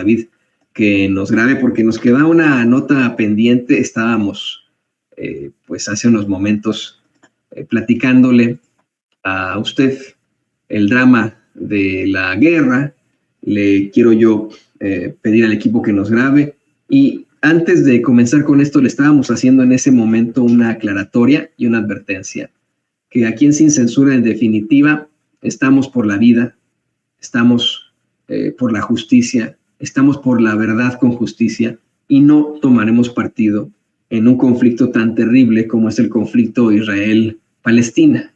David que nos grabe porque nos queda una nota pendiente. Estábamos pues hace unos momentos platicándole a usted el drama de la guerra. Le quiero yo pedir al equipo que nos grabe, y antes de comenzar con esto le estábamos haciendo en ese momento una aclaratoria y una advertencia, que aquí en Sin Censura en definitiva estamos por la vida, estamos por la justicia, estamos por la verdad con justicia, y no tomaremos partido en un conflicto tan terrible como es el conflicto Israel-Palestina.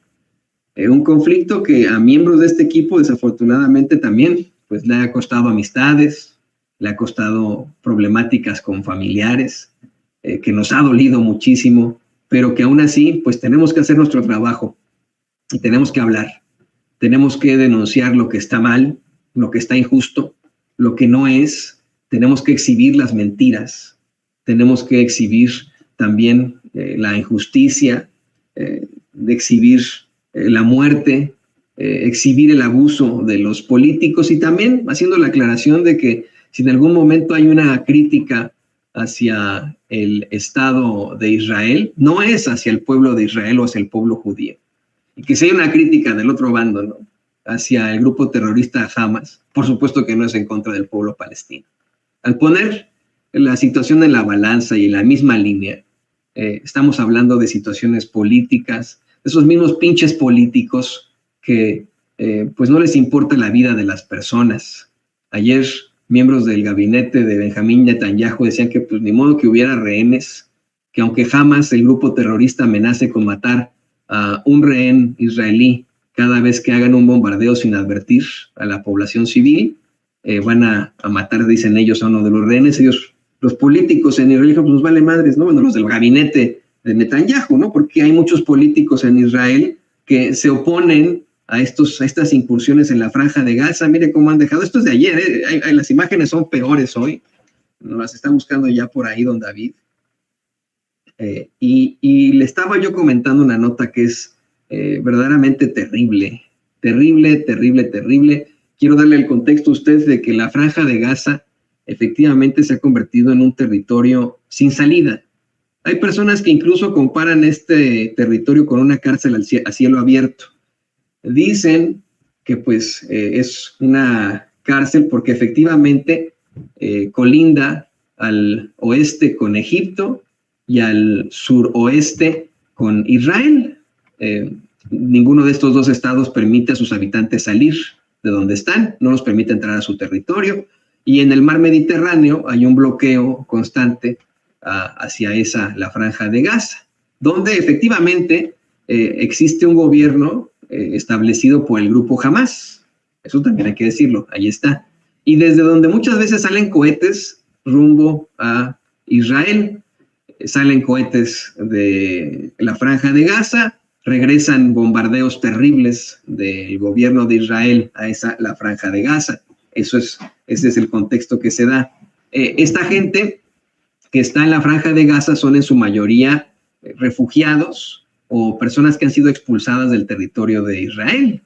Un conflicto que a miembros de este equipo desafortunadamente también pues le ha costado amistades, le ha costado problemáticas con familiares, que nos ha dolido muchísimo, pero que aún así pues tenemos que hacer nuestro trabajo y tenemos que hablar, tenemos que denunciar lo que está mal, lo que está injusto, lo que no es, tenemos que exhibir las mentiras, tenemos que exhibir también la injusticia, de exhibir la muerte, exhibir el abuso de los políticos, y también haciendo la aclaración de que si en algún momento hay una crítica hacia el Estado de Israel, no es hacia el pueblo de Israel o hacia el pueblo judío. Y que si hay una crítica del otro bando, ¿no?, hacia el grupo terrorista Hamas, por supuesto que no es en contra del pueblo palestino. Al poner la situación en la balanza y en la misma línea, estamos hablando de situaciones políticas, esos mismos pinches políticos que pues no les importa la vida de las personas. Ayer miembros del gabinete de Benjamín Netanyahu decían que pues ni modo que hubiera rehenes, que aunque Hamas, el grupo terrorista, amenace con matar a un rehén israelí cada vez que hagan un bombardeo sin advertir a la población civil, van a matar, dicen ellos, a uno de los rehenes. Ellos, los políticos en Israel, pues nos vale madres, ¿no? Bueno, los del gabinete de Netanyahu, ¿no? Porque hay muchos políticos en Israel que se oponen a estas incursiones en la Franja de Gaza. Mire cómo han dejado, esto es de ayer, las imágenes son peores hoy, nos las está buscando ya por ahí don David. Y le estaba yo comentando una nota que es verdaderamente terrible. Quiero darle el contexto a usted de que la Franja de Gaza efectivamente se ha convertido en un territorio sin salida. Hay personas que incluso comparan este territorio con una cárcel a cielo abierto. Dicen que pues es una cárcel porque efectivamente colinda al oeste con Egipto y al suroeste con Israel. Ninguno de estos dos estados permite a sus habitantes salir de donde están, no los permite entrar a su territorio, y en el mar Mediterráneo hay un bloqueo constante hacia la Franja de Gaza, donde efectivamente existe un gobierno establecido por el grupo Hamas. Eso también hay que decirlo, ahí está. Y desde donde muchas veces salen cohetes rumbo a Israel, salen cohetes de la Franja de Gaza, regresan bombardeos terribles del gobierno de Israel a la Franja de Gaza. Ese es el contexto que se da. Esta gente que está en la Franja de Gaza son en su mayoría refugiados o personas que han sido expulsadas del territorio de Israel,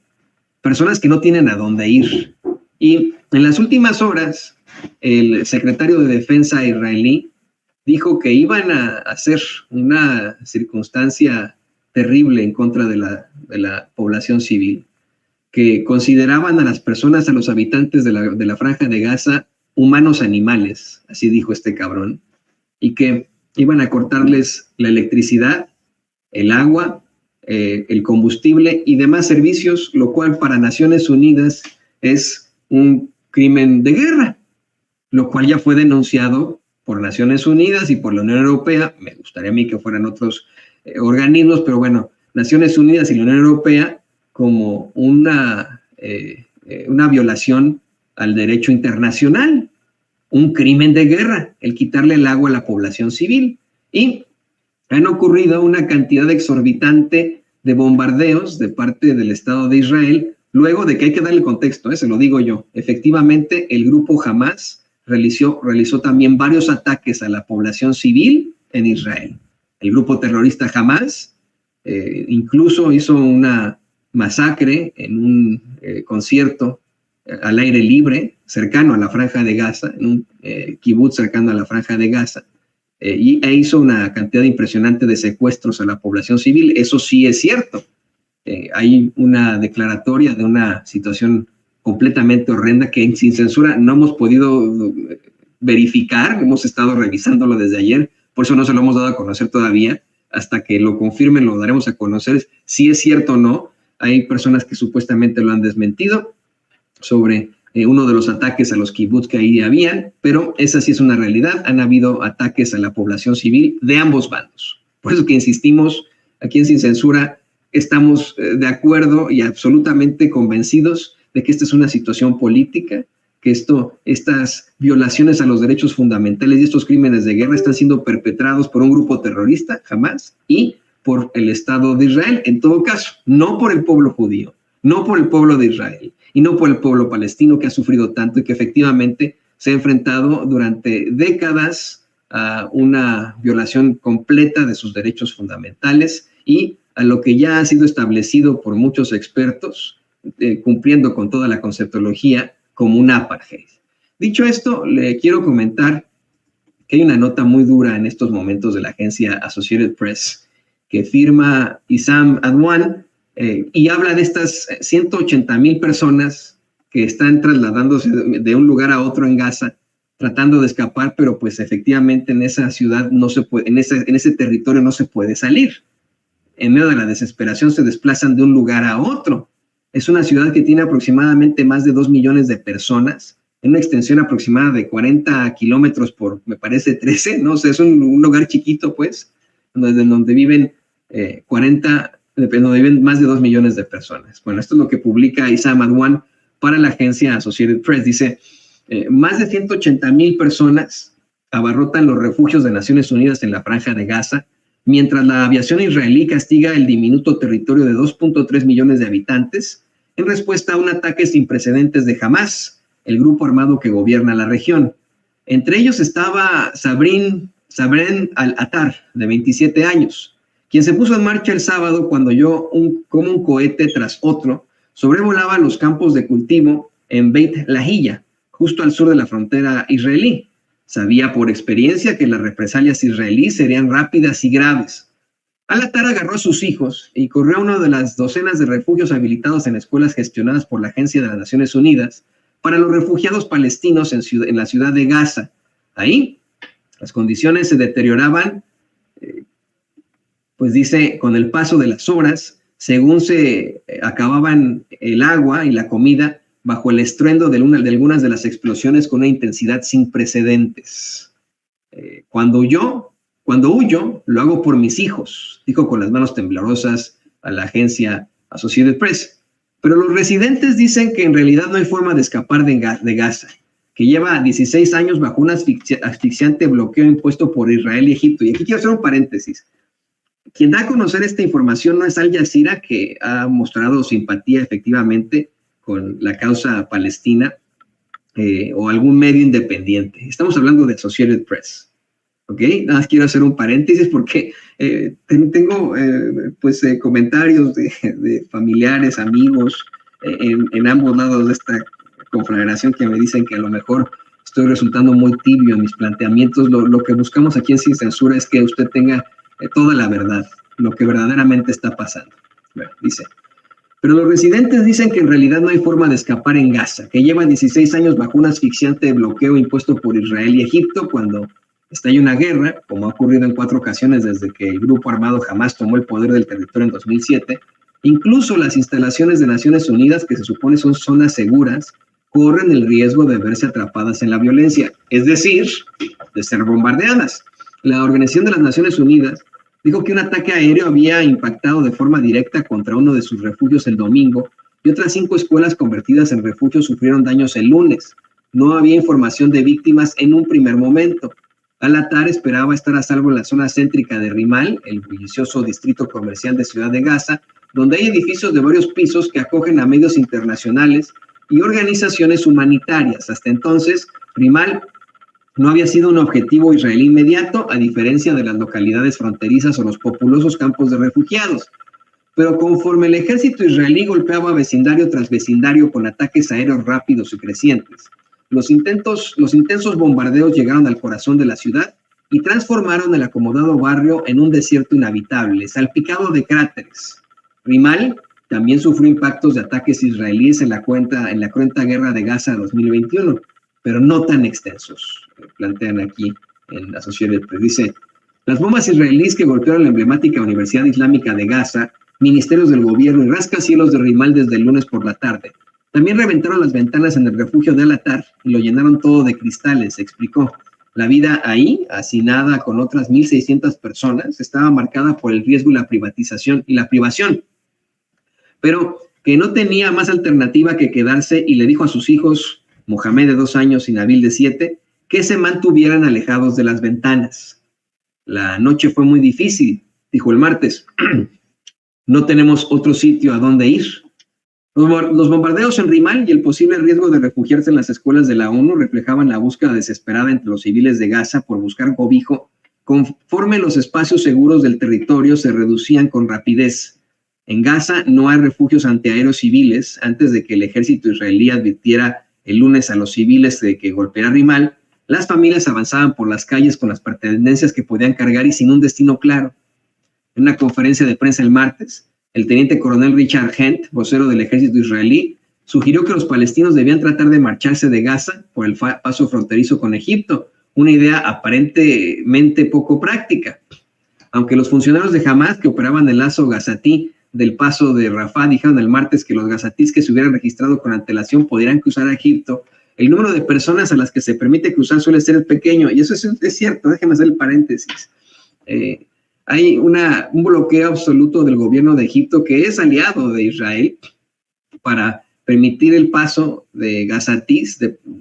personas que no tienen a dónde ir. Y en las últimas horas, el secretario de Defensa israelí dijo que iban a hacer una circunstancia terrible en contra de la población civil, que consideraban a las personas, a los habitantes de la Franja de Gaza, humanos animales, así dijo este cabrón, y que iban a cortarles la electricidad, el agua, el combustible y demás servicios, lo cual para Naciones Unidas es un crimen de guerra, lo cual ya fue denunciado por Naciones Unidas y por la Unión Europea. Me gustaría a mí que fueran otros organismos, pero bueno, Naciones Unidas y la Unión Europea como una violación al derecho internacional, un crimen de guerra, el quitarle el agua a la población civil. Y han ocurrido una cantidad exorbitante de bombardeos de parte del Estado de Israel, luego de que hay que darle contexto, se lo digo yo. Efectivamente, el grupo Hamas realizó también varios ataques a la población civil en Israel. El grupo terrorista Hamas incluso hizo una masacre en un concierto al aire libre cercano a la Franja de Gaza, en un kibutz cercano a la Franja de Gaza, e hizo una cantidad impresionante de secuestros a la población civil. Eso sí es cierto. Hay una declaratoria de una situación completamente horrenda que sin censura no hemos podido verificar, hemos estado revisándolo desde ayer, por eso no se lo hemos dado a conocer todavía. Hasta que lo confirmen lo daremos a conocer si es cierto o no. Hay personas que supuestamente lo han desmentido sobre uno de los ataques a los kibbutz que ahí habían, pero esa sí es una realidad. Han habido ataques a la población civil de ambos bandos. Por eso que insistimos, aquí en Sin Censura estamos de acuerdo y absolutamente convencidos de que esta es una situación política, que estas violaciones a los derechos fundamentales y estos crímenes de guerra están siendo perpetrados por un grupo terrorista, Hamas, y por el Estado de Israel, en todo caso, no por el pueblo judío, no por el pueblo de Israel, y no por el pueblo palestino que ha sufrido tanto y que efectivamente se ha enfrentado durante décadas a una violación completa de sus derechos fundamentales y a lo que ya ha sido establecido por muchos expertos, cumpliendo con toda la conceptología, como un apartheid. Dicho esto, le quiero comentar que hay una nota muy dura en estos momentos de la agencia Associated Press que firma Issam Adwan y habla de estas 180,000 personas que están trasladándose de un lugar a otro en Gaza, tratando de escapar, pero pues efectivamente en esa ciudad no se puede, en ese territorio no se puede salir. En medio de la desesperación se desplazan de un lugar a otro. Es una ciudad que tiene aproximadamente más de 2 millones de personas, en una extensión aproximada de 40 kilómetros por, me parece, 13, no sé, es un lugar chiquito, pues, donde viven donde viven más de 2 millones de personas. Bueno, esto es lo que publica Issam Adwan para la agencia Associated Press. Dice, más de 180,000 personas abarrotan los refugios de Naciones Unidas en la Franja de Gaza, mientras la aviación israelí castiga el diminuto territorio de 2.3 millones de habitantes en respuesta a un ataque sin precedentes de Hamas, el grupo armado que gobierna la región. Entre ellos estaba Sabren al-Attar, de 27 años, quien se puso en marcha el sábado cuando oyó como un cohete tras otro sobrevolaba los campos de cultivo en Beit Lahilla, justo al sur de la frontera israelí. Sabía por experiencia que las represalias israelíes serían rápidas y graves. Al-Attar agarró a sus hijos y corrió a una de las docenas de refugios habilitados en escuelas gestionadas por la Agencia de las Naciones Unidas para los refugiados palestinos en la ciudad de Gaza. Ahí, las condiciones se deterioraban, pues dice, con el paso de las horas, según se acababan el agua y la comida, bajo el estruendo de algunas de las explosiones con una intensidad sin precedentes. Cuando huyo, lo hago por mis hijos, dijo con las manos temblorosas a la agencia Associated Press. Pero los residentes dicen que en realidad no hay forma de escapar de Gaza, que lleva 16 años bajo un asfixiante bloqueo impuesto por Israel y Egipto. Y aquí quiero hacer un paréntesis. Quien da a conocer esta información no es Al Jazeera, que ha mostrado simpatía efectivamente con la causa palestina, o algún medio independiente. Estamos hablando de Associated Press, ¿ok? Nada más quiero hacer un paréntesis porque tengo comentarios de familiares, amigos, en ambos lados de esta conflagración que me dicen que a lo mejor estoy resultando muy tibio en mis planteamientos. Lo que buscamos aquí en Sin Censura es que usted tenga toda la verdad, lo que verdaderamente está pasando. Bueno, dice... Pero los residentes dicen que en realidad no hay forma de escapar en Gaza, que llevan 16 años bajo un asfixiante bloqueo impuesto por Israel y Egipto cuando estalla una guerra, como ha ocurrido en 4 ocasiones desde que el grupo armado Hamas tomó el poder del territorio en 2007. Incluso las instalaciones de Naciones Unidas, que se supone son zonas seguras, corren el riesgo de verse atrapadas en la violencia, es decir, de ser bombardeadas. La Organización de las Naciones Unidas dijo que un ataque aéreo había impactado de forma directa contra uno de sus refugios el domingo y otras 5 escuelas convertidas en refugios sufrieron daños el lunes. No había información de víctimas en un primer momento. Al-Attar esperaba estar a salvo en la zona céntrica de Rimal, el bullicioso distrito comercial de Ciudad de Gaza, donde hay edificios de varios pisos que acogen a medios internacionales y organizaciones humanitarias. Hasta entonces, Rimal no había sido un objetivo israelí inmediato, a diferencia de las localidades fronterizas o los populosos campos de refugiados. Pero conforme el ejército israelí golpeaba vecindario tras vecindario con ataques aéreos rápidos y crecientes, Los intensos bombardeos llegaron al corazón de la ciudad y transformaron el acomodado barrio en un desierto inhabitable, salpicado de cráteres. Rimal también sufrió impactos de ataques israelíes en la cruenta guerra de Gaza 2021, pero no tan extensos, plantean aquí en Associated Press. Dice, las bombas israelíes que golpearon la emblemática Universidad Islámica de Gaza, ministerios del gobierno y rascacielos de Rimal desde el lunes por la tarde. También reventaron las ventanas en el refugio de Al-Atar y lo llenaron todo de cristales, explicó. La vida ahí, hacinada con otras 1.600 personas, estaba marcada por el riesgo y la privatización y la privación, pero que no tenía más alternativa que quedarse y le dijo a sus hijos, Mohamed de 2 años y Nabil de 7, que se mantuvieran alejados de las ventanas. La noche fue muy difícil, dijo el martes. No tenemos otro sitio a donde ir. Los bombardeos en Rimal y el posible riesgo de refugiarse en las escuelas de la ONU reflejaban la búsqueda desesperada entre los civiles de Gaza por buscar cobijo, conforme los espacios seguros del territorio se reducían con rapidez. En Gaza no hay refugios antiaéreos civiles. Antes de que el ejército israelí advirtiera el lunes a los civiles de que golpeara Rimal, las familias avanzaban por las calles con las pertenencias que podían cargar y sin un destino claro. En una conferencia de prensa el martes, el teniente coronel Richard Hent, vocero del ejército israelí, sugirió que los palestinos debían tratar de marcharse de Gaza por el paso fronterizo con Egipto, una idea aparentemente poco práctica. Aunque los funcionarios de Hamas que operaban el lazo gazatí del paso de Rafah dijeron el martes que los gazatíes que se hubieran registrado con antelación podrían cruzar a Egipto, el número de personas a las que se permite cruzar suele ser pequeño, y eso es cierto, déjenme hacer el paréntesis. Hay un bloqueo absoluto del gobierno de Egipto que es aliado de Israel para permitir el paso de gazatíes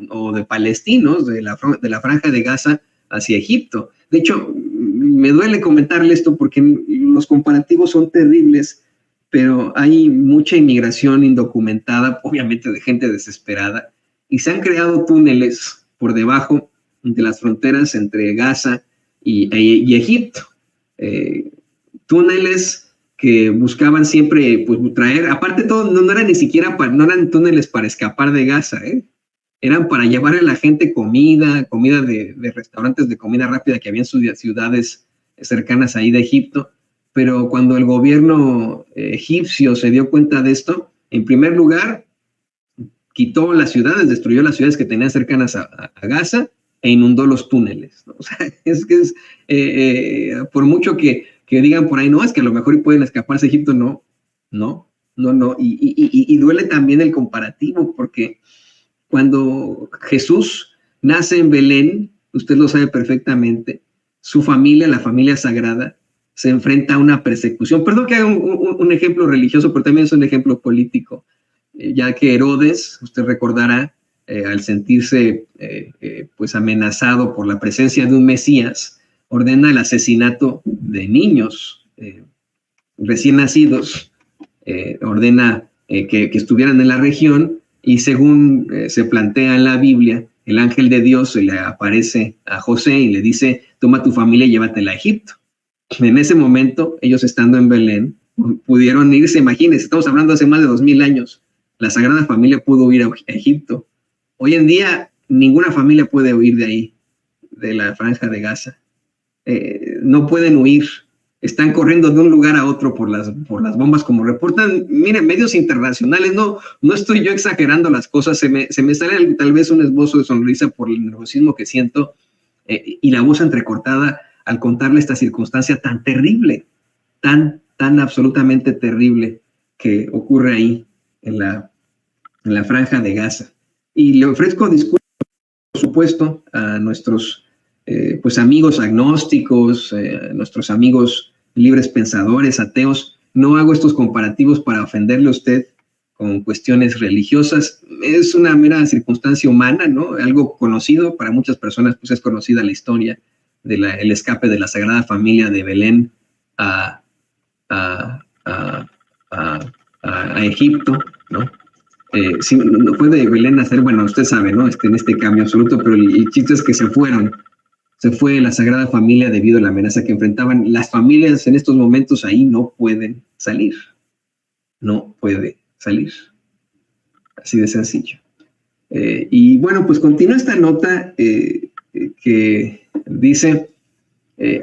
o de palestinos de la franja de Gaza hacia Egipto. De hecho, me duele comentarle esto porque los comparativos son terribles, pero hay mucha inmigración indocumentada, obviamente de gente desesperada, y se han creado túneles por debajo de las fronteras entre Gaza y Egipto. Túneles que buscaban siempre pues traer, aparte de todo, no eran ni siquiera no eran túneles para escapar de Gaza, eran para llevarle a la gente comida de restaurantes de comida rápida que había en ciudades cercanas ahí de Egipto. Pero cuando el gobierno egipcio se dio cuenta de esto, en primer lugar, quitó las ciudades, destruyó las ciudades que tenían cercanas a Gaza e inundó los túneles, ¿no? O sea, por mucho que digan por ahí, no, es que a lo mejor pueden escaparse a Egipto, no, y duele también el comparativo, porque cuando Jesús nace en Belén, usted lo sabe perfectamente, su familia, la familia sagrada, se enfrenta a una persecución. Perdón que haga un ejemplo religioso, pero también es un ejemplo político, ya que Herodes, usted recordará, al sentirse pues amenazado por la presencia de un Mesías, ordena el asesinato de niños recién nacidos, ordena que estuvieran en la región, y según se plantea en la Biblia, el ángel de Dios se le aparece a José y le dice, toma tu familia y llévatela a Egipto. En ese momento, ellos estando en Belén, pudieron irse, imagínense, estamos hablando hace más de 2000 años, la Sagrada Familia pudo ir a Egipto. Hoy en día, ninguna familia puede huir de ahí, de la franja de Gaza. No pueden huir, están corriendo de un lugar a otro por las bombas, como reportan, miren, medios internacionales. No estoy yo exagerando las cosas, se me sale tal vez un esbozo de sonrisa por el nerviosismo que siento y la voz entrecortada al contarle esta circunstancia tan terrible, tan absolutamente terrible que ocurre ahí en la franja de Gaza. Y le ofrezco disculpas, por supuesto, a nuestros pues amigos agnósticos, nuestros amigos libres pensadores, ateos. No hago estos comparativos para ofenderle a usted con cuestiones religiosas. Es una mera circunstancia humana, ¿no? Algo conocido para muchas personas, pues es conocida la historia del escape de la Sagrada Familia de Belén a Egipto, ¿no? Sí, no fue de Belén a hacer, bueno, usted sabe, ¿no? En este cambio absoluto, pero el chiste es que se fue la Sagrada Familia debido a la amenaza que enfrentaban. Las familias en estos momentos ahí no pueden salir, así de sencillo. Y bueno, pues continúa esta nota que dice,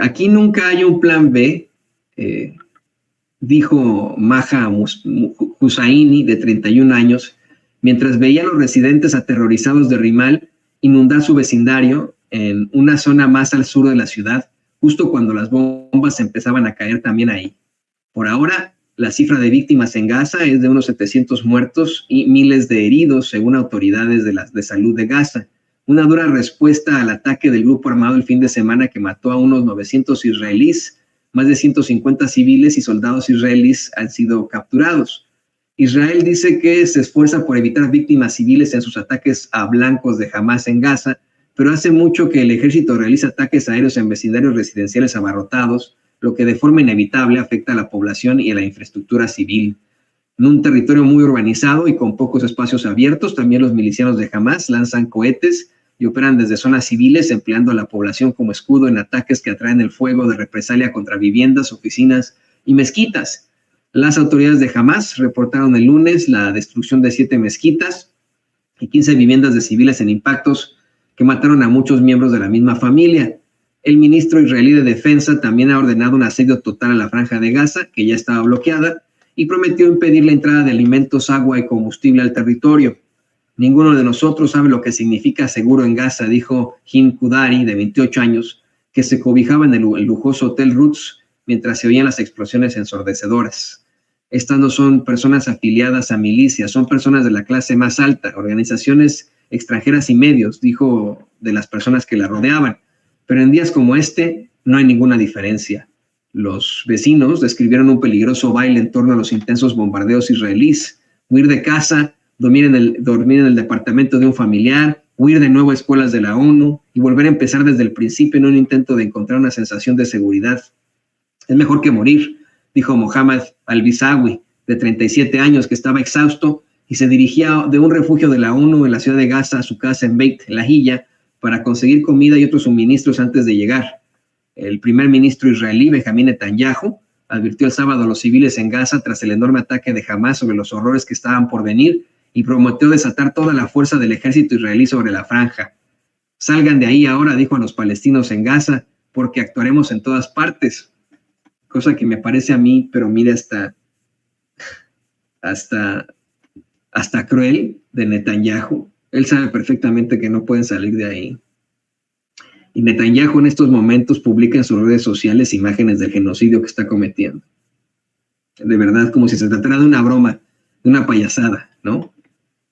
aquí nunca hay un plan B, dijo Maja Hussaini, de 31 años, mientras veía a los residentes aterrorizados de Rimal inundar su vecindario en una zona más al sur de la ciudad, justo cuando las bombas empezaban a caer también ahí. Por ahora, la cifra de víctimas en Gaza es de unos 700 muertos y miles de heridos, según autoridades de salud de Gaza. Una dura respuesta al ataque del grupo armado el fin de semana que mató a unos 900 israelíes. Más de 150 civiles y soldados israelíes han sido capturados. Israel dice que se esfuerza por evitar víctimas civiles en sus ataques a blancos de Hamas en Gaza, pero hace mucho que el ejército realiza ataques aéreos en vecindarios residenciales abarrotados, lo que de forma inevitable afecta a la población y a la infraestructura civil. En un territorio muy urbanizado y con pocos espacios abiertos, también los milicianos de Hamas lanzan cohetes y operan desde zonas civiles, empleando a la población como escudo en ataques que atraen el fuego de represalia contra viviendas, oficinas y mezquitas. Las autoridades de Hamas reportaron el lunes la destrucción de 7 mezquitas y 15 viviendas de civiles en impactos que mataron a muchos miembros de la misma familia. El ministro israelí de Defensa también ha ordenado un asedio total a la franja de Gaza, que ya estaba bloqueada, y prometió impedir la entrada de alimentos, agua y combustible al territorio. Ninguno de nosotros sabe lo que significa seguro en Gaza, dijo Jim Kudari, de 28 años, que se cobijaba en el lujoso Hotel Roots mientras se oían las explosiones ensordecedoras. Estas no son personas afiliadas a milicias, son personas de la clase más alta, organizaciones extranjeras y medios, dijo de las personas que la rodeaban. Pero en días como este no hay ninguna diferencia. Los vecinos describieron un peligroso baile en torno a los intensos bombardeos israelíes, huir de casa, dormir en el departamento de un familiar, huir de nuevo a escuelas de la ONU y volver a empezar desde el principio en un intento de encontrar una sensación de seguridad. Es mejor que morir, dijo Mohammad Al-Bisawi, de 37 años, que estaba exhausto y se dirigía de un refugio de la ONU en la ciudad de Gaza a su casa en Beit Lahilla para conseguir comida y otros suministros antes de llegar. El primer ministro israelí, Benjamín Netanyahu, advirtió el sábado a los civiles en Gaza tras el enorme ataque de Hamas sobre los horrores que estaban por venir y prometió desatar toda la fuerza del ejército israelí sobre la franja. Salgan de ahí ahora, dijo a los palestinos en Gaza, porque actuaremos en todas partes. Cosa que me parece a mí, pero mire, hasta cruel de Netanyahu. Él sabe perfectamente que no pueden salir de ahí. Y Netanyahu en estos momentos publica en sus redes sociales imágenes del genocidio que está cometiendo. De verdad, como si se tratara de una broma, de una payasada, ¿no?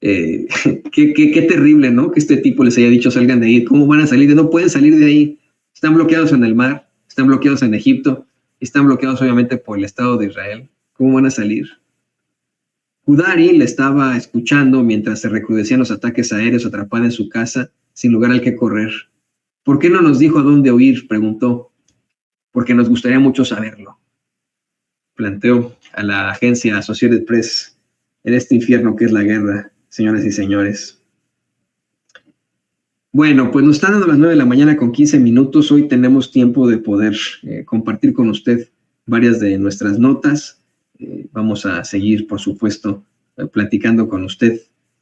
Qué terrible, ¿no? Que este tipo les haya dicho salgan de ahí. ¿Cómo van a salir? No pueden salir de ahí. Están bloqueados en el mar, están bloqueados en Egipto, están bloqueados obviamente por el Estado de Israel. ¿Cómo van a salir? Kudari le estaba escuchando mientras se recrudecían los ataques aéreos, atrapada en su casa, sin lugar al que correr. ¿Por qué no nos dijo a dónde huir?, preguntó. Porque nos gustaría mucho saberlo, planteó a la agencia Associated Press en este infierno que es la guerra, señoras y señores. Bueno, pues nos están dando las 9 de la mañana con 15 minutos. Hoy tenemos tiempo de poder compartir con usted varias de nuestras notas. Vamos a seguir, por supuesto, platicando con usted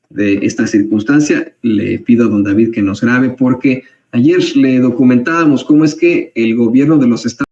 de esta circunstancia. Le pido a don David que nos grabe porque ayer le documentábamos cómo es que el gobierno de los Estados